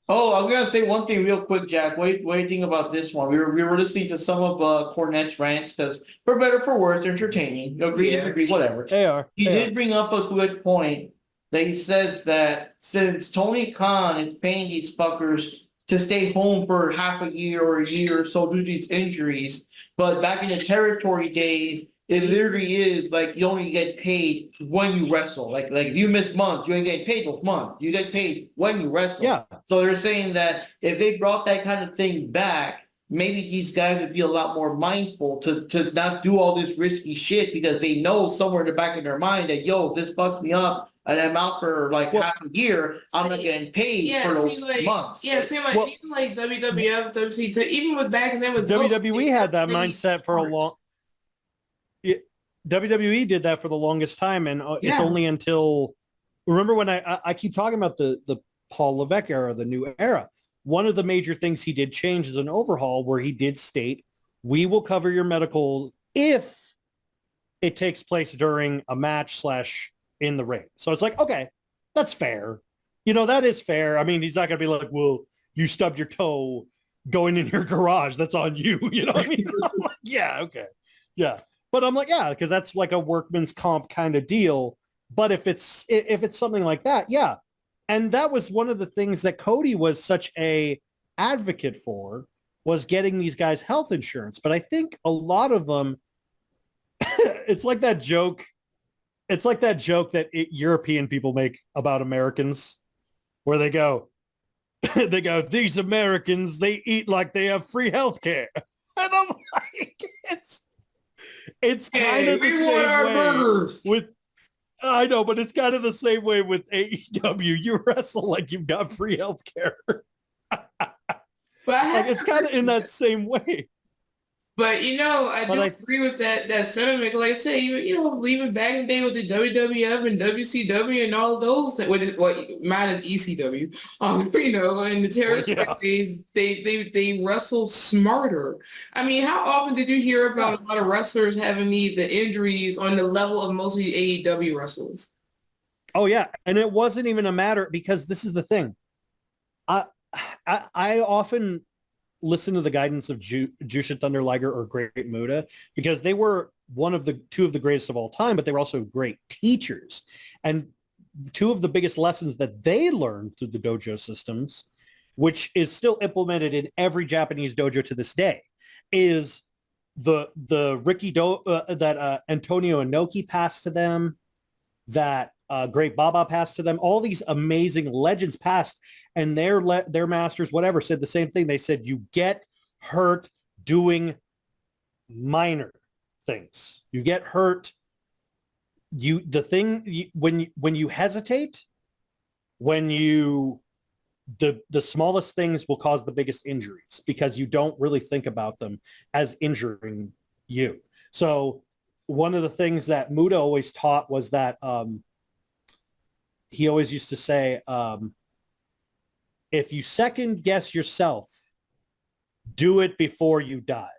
Oh, I'm gonna say one thing real quick, Jack. What do you think about this one? We were listening to some of Cornette's rants because, for better or for worse, they're entertaining. You agree, disagree, whatever. they are. He did bring up a good point. That he says that since Tony Khan is paying these fuckers to stay home for half a year or a year or so due to these injuries, but back in the territory days, it literally is like you only get paid when you wrestle. Like if you miss months, you ain't getting paid those months. You get paid when you wrestle. Yeah. So they're saying that if they brought that kind of thing back, maybe these guys would be a lot more mindful to not do all this risky shit, because they know somewhere in the back of their mind that, yo, if this fucks me up and I'm out for like half a year, I'm not getting paid for those months. Yeah, seem like even like WWF, WCW, even with back then with WWE had that mindset for a long. WWE did that for the longest time, and it's only until, remember when I keep talking about the Paul Levesque era, the new era. One of the major things he did change is an overhaul where he did state, we will cover your medical if it takes place during a match / in the ring. So it's like, okay, that's fair. That is fair. I mean, he's not going to be like, well, you stubbed your toe going in your garage. That's on you. You know what I mean? I'm like, yeah, okay. Yeah. But I'm like, yeah, because that's like a workman's comp kind of deal. But if it's something like that, yeah. And that was one of the things that Cody was such a advocate for, was getting these guys health insurance. But I think a lot of them, it's like that joke. It's like that joke that European people make about Americans, where they go, these Americans, they eat like they have free health care. And I'm like, it's kind of the same way with, I know, but it's kind of the same way with AEW. You wrestle like you've got free health care. Like, it's kind of in that same way. But I do agree with that sentiment. Like I say, even back in the day with the WWF and WCW and all those, mine is ECW. In the territory days, they wrestled smarter. I mean, how often did you hear about a lot of wrestlers having the injuries on the level of mostly AEW wrestlers? Oh yeah, and it wasn't even a matter, because this is the thing. I often listen to the guidance of Jushin Thunder Liger or Great Muta, because they were two of the greatest of all time, but they were also great teachers. And two of the biggest lessons that they learned through the dojo systems which is still implemented in every Japanese dojo to this day, is the that Antonio Inoki passed to them, that Great Baba passed to them, all these amazing legends passed, and their masters, whatever, said the same thing. They said, you get hurt doing minor things. You get hurt. When you hesitate, the smallest things will cause the biggest injuries because you don't really think about them as injuring you. So one of the things that Muda always taught was that he always used to say, if you second guess yourself, do it before you dive.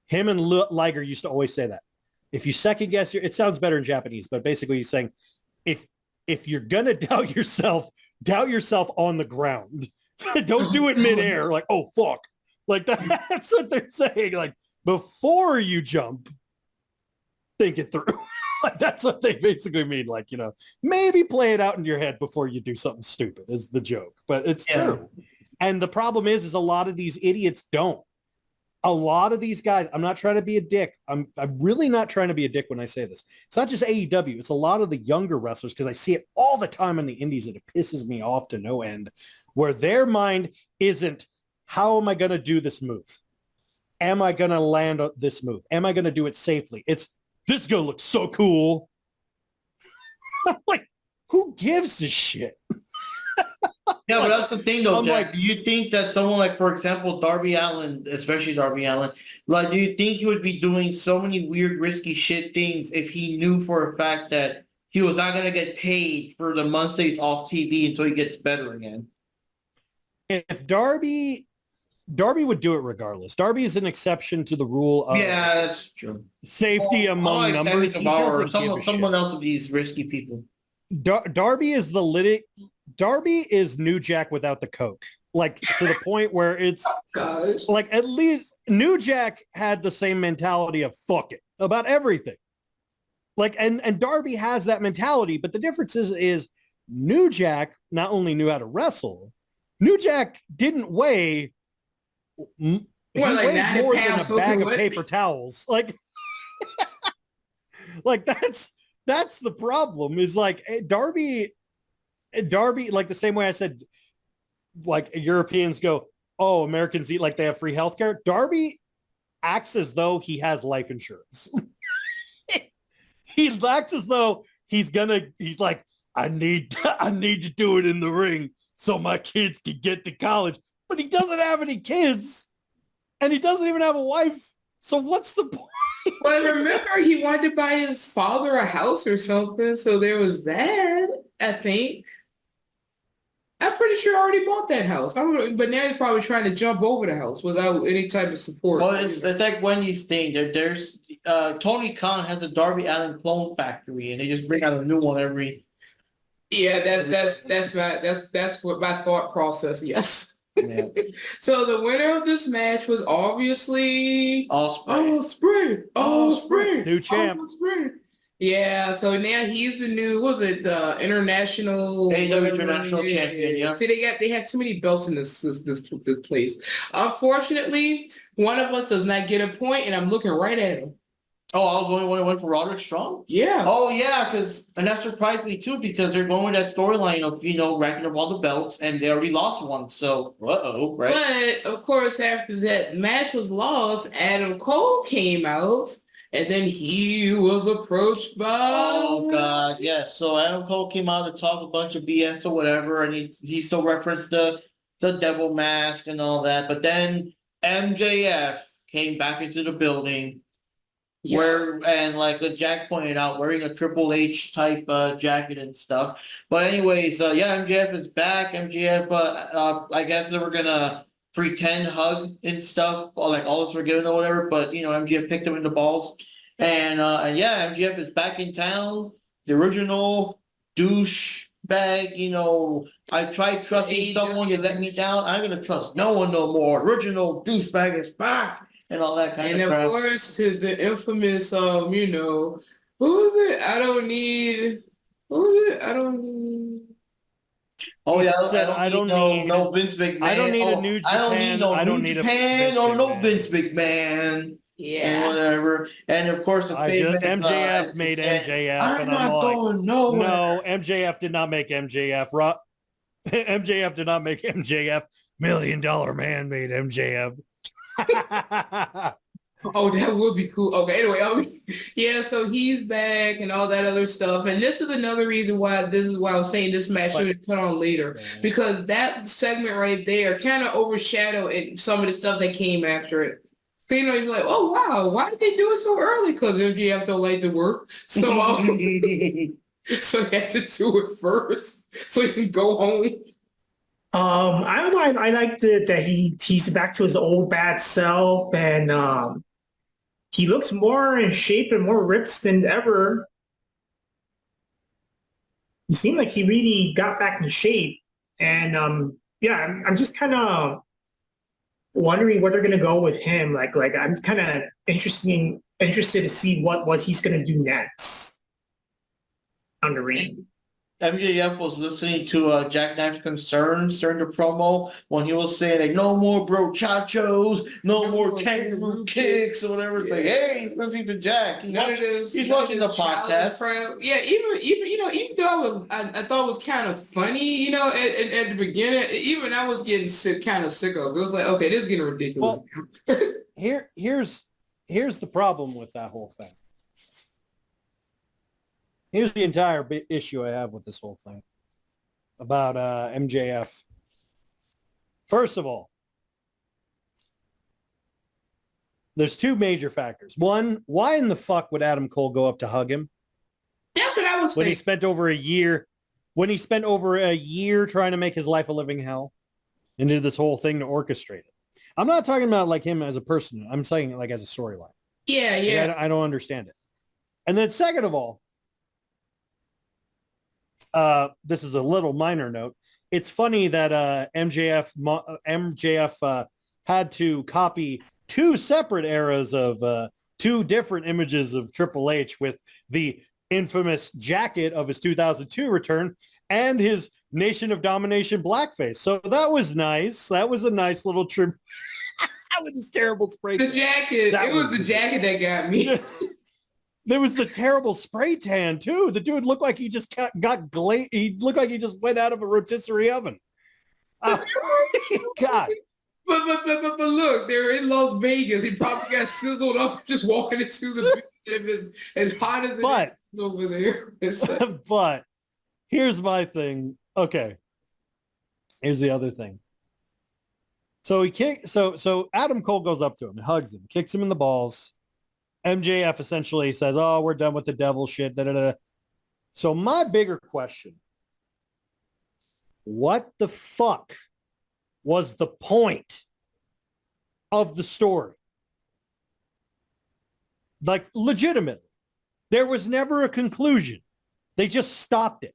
Him and Liger used to always say that. If you second guess it sounds better in Japanese, but basically he's saying, if you're gonna doubt yourself on the ground. Don't do it midair. Like, oh fuck. Like that's what they're saying. Like, before you jump, think it through. Like, that's what they basically mean. Like, maybe play it out in your head before you do something stupid is the joke. But it's true. And the problem is a lot of these idiots don't. A lot of these guys, I'm not trying to be a dick. I'm really not trying to be a dick when I say this. It's not just AEW. It's a lot of the younger wrestlers, because I see it all the time in the indies, and it pisses me off to no end, where their mind isn't, how am I going to do this move? Am I going to land this move? Am I going to do it safely? It's, this is going to look so cool. I'm like, who gives a shit? Yeah, but that's the thing, though, I'm Jack. Do you think that someone like, for example, Darby Allin, especially Darby Allin, like, do you think he would be doing so many weird, risky shit things if he knew for a fact that he was not going to get paid for the months that he's off TV until he gets better again? If Darby would do it regardless. Darby is an exception to the rule of that's true. Safety among numbers. He doesn't give a someone shit. else of these risky people. Darby is Darby is New Jack without the coke. Like, to the point where it's like, at least New Jack had the same mentality of fuck it about everything. Like, and Darby has that mentality, but the difference is New Jack not only knew how to wrestle, New Jack didn't weigh he weighed more than a bag of paper towels. Like, like that's the problem, is like Darby, like the same way I said, like Europeans go, oh, Americans eat like they have free healthcare. Darby acts as though he has life insurance. He acts as though he's like, I need to do it in the ring so my kids can get to college. But he doesn't have any kids, and he doesn't even have a wife. So what's the point? Well, remember, he wanted to buy his father a house or something, so there was that, I think. I'm pretty sure I already bought that house. But now he's probably trying to jump over the house without any type of support. Well, it's like Wendy's thing. There's Tony Khan has a Darby Allin clone factory, and they just bring out a new one every. Yeah, that's what my thought process. Yes. Yeah. So the winner of this match was obviously Ospreay. New champ. Ospreay. Yeah, so now he's the new, the international AEW international champion. Yeah. See, they have too many belts in this place. Unfortunately, one of us does not get a point, and I'm looking right at him. Oh, I was the only one who went for Roderick Strong? Yeah. Oh, yeah, and that surprised me, too, because they're going with that storyline of, racking up all the belts, and they already lost one, so, right? But, of course, after that match was lost, Adam Cole came out, and then he was approached by... Oh, God, yes. So Adam Cole came out to talk a bunch of BS or whatever, and he still referenced the devil mask and all that, but then MJF came back into the building... Yeah. Like Jack pointed out, wearing a Triple H type jacket and stuff. But anyways, MJF is back. MJF, I guess they were gonna pretend hug and stuff, or like all this forgiven or whatever. But MJF picked him in the balls, and MJF is back in town. The original douche bag. I tried trusting someone, you let me down. I'm gonna trust no one no more. Original douchebag is back. And all that kind of crap. And of course, to the infamous, who is it? I don't need. Oh He yeah, said, I don't need no Vince McMahon. I don't need a Oh, New I don't Japan. need no I don't New need a Japan Vince or no McMahon. Vince McMahon. And Yeah. whatever. And of course, the famous MJF made MJF, I'm and not I'm like, going nowhere. no, MJF did not make MJF. MJF did not make MJF. $1 Million Man made MJF. Oh, that would be cool. Okay, anyway, yeah, so he's back and all that other stuff. And this is another reason why I was saying this match should have put on later. Because that segment right there kind of overshadowed some of the stuff that came after it. So, you know, you're like, oh wow, why did they do it so early? Because MJF don't like to work. So so they had to do it first so he can go home. I don't know. I liked it that he's back to his old bad self, and he looks more in shape and more ripped than ever. He seemed like he really got back in shape, and yeah, I'm just kind of wondering where they're gonna go with him. Like I'm kind of interested to see what he's gonna do next on the ring. MJF was listening to Jack Knives' concerns during the promo when he was saying like, no more brochachos, no more kangaroo kicks or whatever. It's like, hey, he's listening to Jack. He's watching the podcast. Yeah, even though I thought it was kind of funny, you know, at the beginning, even I was getting kind of sick of it. It was like, okay, this is getting ridiculous. Well, here's the problem with that whole thing. Here's the entire issue I have with this whole thing about MJF. First of all, there's two major factors. One, why in the fuck would Adam Cole go up to hug him? That's what I was when saying. he spent over a year trying to make his life a living hell and did this whole thing to orchestrate it. I'm not talking about like him as a person. I'm saying like as a storyline. Yeah. I don't understand it. And then second of all, this is a little minor note. It's funny that MJF had to copy two separate eras of two different images of Triple H with the infamous jacket of his 2002 return and his Nation of Domination blackface. So that was nice. That was a nice little trim. With this terrible spray. The jacket. It was the jacket that got me. There was the terrible spray tan too. The dude looked like he just got glazed. He looked like he just went out of a rotisserie oven. God. But look, they're in Las Vegas. He probably got sizzled up just walking into the building as hot as it is over there. But here's my thing. Okay. Here's the other thing. So so Adam Cole goes up to him, hugs him, kicks him in the balls. MJF essentially says, oh, we're done with the devil shit. Da, da, da. So my bigger question, what the fuck was the point of the story? Like, legitimately. There was never a conclusion. They just stopped it.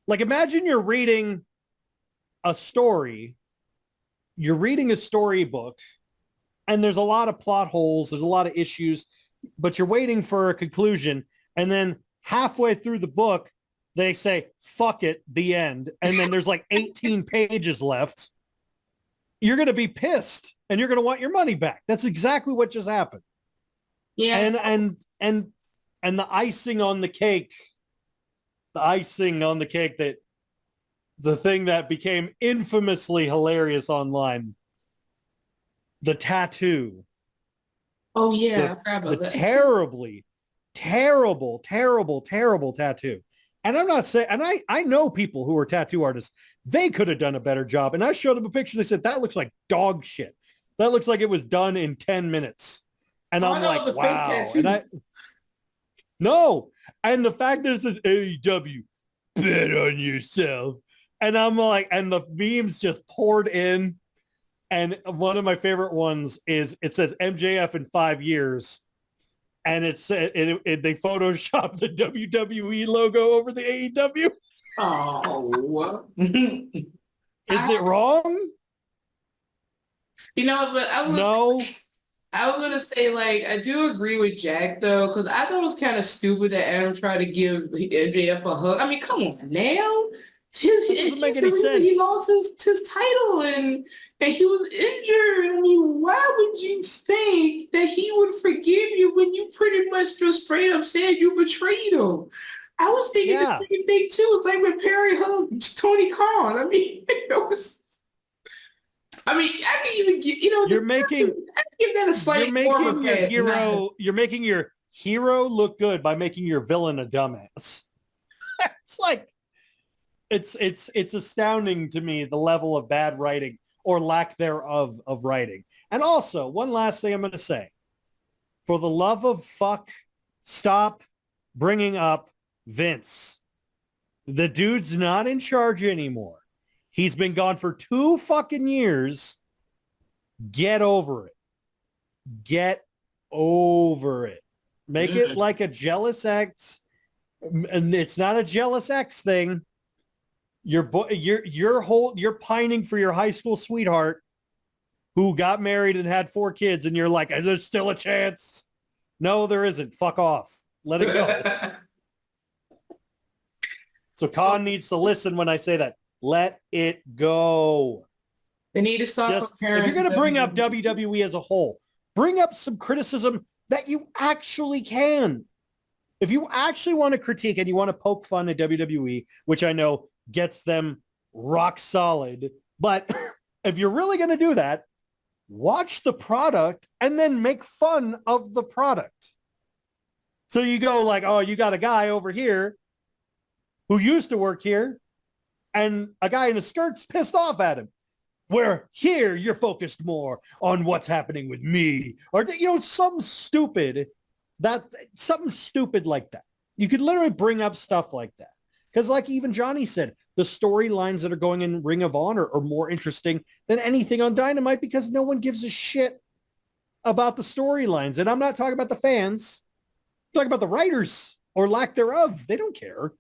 Like, imagine you're reading a story. You're reading a storybook, and there's a lot of plot holes. There's a lot of issues. But you're waiting for a conclusion, and then halfway through the book, they say, fuck it, the end. And then there's like 18 pages left. You're going to be pissed, and you're going to want your money back. That's exactly what just happened. Yeah. And the icing on the cake, that the thing that became infamously hilarious online, the tattoo. Oh yeah, I forgot about that. Terrible tattoo. And I'm not saying, and I know people who are tattoo artists, they could have done a better job. And I showed them a picture. They said, that looks like dog shit. That looks like it was done in 10 minutes. And I'm like, wow. And the fact that it says AEW, bet on yourself. And I'm like, and the memes just poured in. And one of my favorite ones is it says MJF in 5 years, and they photoshopped the WWE logo over the AEW. Oh, Is it wrong? You know, but I was gonna say like I do agree with Jack though, because I thought it was kind of stupid that Adam tried to give MJF a hug. I mean, come on now. doesn't make any sense. He lost his title and he was injured. I mean, why would you think that he would forgive you when you pretty much just straight up said you betrayed him? I was thinking the same thing too. It's like when Perry hugged Tony Khan. I mean, it was. I mean, I can even give I give that a slight forward pass. You're making your hero look good by making your villain a dumbass. It's like it's astounding to me the level of bad writing or lack thereof of writing. And also, one last thing I'm going to say. For the love of fuck, stop bringing up Vince. The dude's not in charge anymore. He's been gone for 2 fucking years. Get over it. Get over it. Make it like a jealous ex. And it's not a jealous ex thing. You're pining for your high school sweetheart who got married and had 4 kids, and you're like, there's still a chance. No, there isn't. Fuck off. Let it go. So Khan needs to listen when I say that. Let it go. They need to stop comparing. If you're going to bring up WWE as a whole, bring up some criticism that you actually can. If you actually want to critique and you want to poke fun at WWE, which I know gets them rock solid, but if you're really going to do that, watch the product and then make fun of the product. So you go like, oh, you got a guy over here who used to work here and a guy in a skirt's pissed off at him. Where here you're focused more on what's happening with me or, something stupid like that. You could literally bring up stuff like that. Because like even Johnny said, the storylines that are going in Ring of Honor are more interesting than anything on Dynamite because no one gives a shit about the storylines. And I'm not talking about the fans. I'm talking about the writers or lack thereof. They don't care.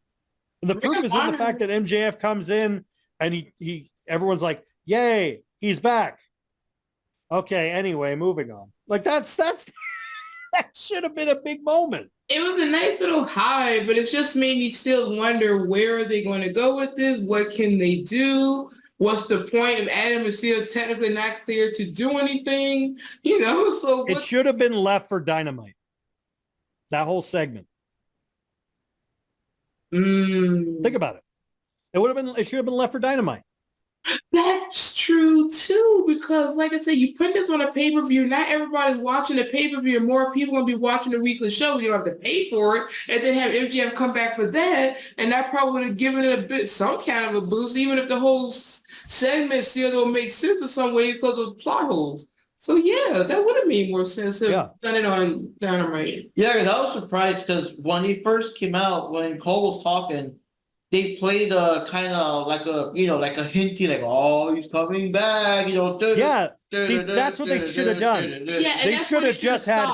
And the proof is in the fact that MJF comes in and everyone's like, yay, he's back. Okay, anyway, moving on. Like that's that should have been a big moment. It was a nice little high, but it just made me still wonder where are they going to go with this? What can they do? What's the point if Adam is still technically not clear to do anything? So it should have been left for Dynamite. That whole segment. Think about it. It should have been left for Dynamite. That's true too, because like I said, you put this on a pay-per-view, not everybody's watching the pay-per-view, more people gonna be watching the weekly show. You don't have to pay for it, and then have MGM come back for that, and that probably would have given it some kind of a boost, even if the whole segment still don't make sense in some way because of plot holes. So yeah, that would have made more sense if done it on Dynamite. Yeah, because I was surprised because when he first came out, when Cole was talking, they played kind of like a hinting, like, oh, he's coming back, Yeah, see, that's what they should have done. Yeah, they should have just had.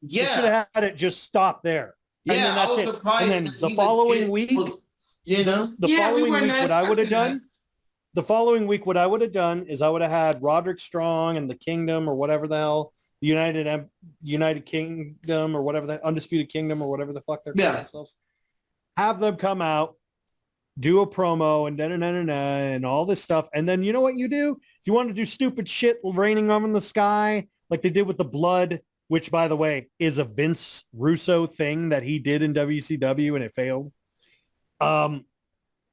Yeah, they should have had it just stop there. And yeah, then that's it. And then the following week, what I would have done. The following week, what I would have done is I would have had Roderick Strong and the Kingdom or whatever the hell, United Kingdom or whatever the Undisputed Kingdom or whatever the fuck they're calling themselves. Have them come out, do a promo and and all this stuff. And then you know what you do? If you want to do stupid shit raining on the sky, like they did with the blood, which by the way is a Vince Russo thing that he did in WCW and it failed.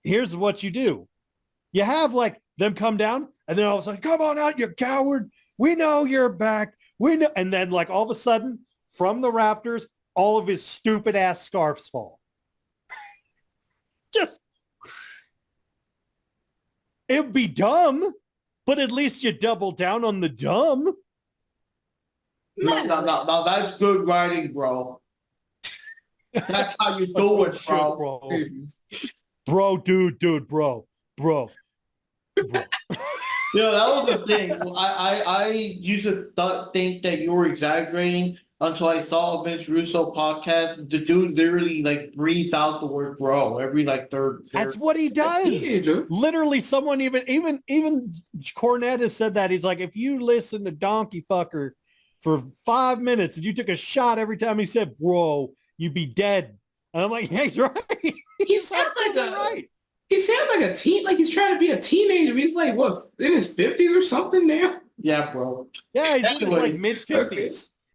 Here's what you do. You have like them come down and then all of a sudden, come on out, you coward. We know you're back. We know. And then like all of a sudden from the rafters, all of his stupid ass scarves fall. Just, it would be dumb, but at least you double down on the dumb. No, that's good writing, bro. That's how you do it, bro. Bro, dude, bro. That was the thing. I used to think that you were exaggerating until I saw a Vince Russo podcast. The dude literally like breathes out the word bro every like third. That's what he does. Literally, someone even Cornette has said that. He's like, if you listen to Donkey Fucker for 5 minutes and you took a shot every time he said bro, you'd be dead. And I'm like, yeah, he's right. He sounds like right. He sounds like a teen, like he's trying to be a teenager. But he's like, what, in his 50s or something now? Yeah, bro. Yeah, he's in his, Anyway, like mid-50s.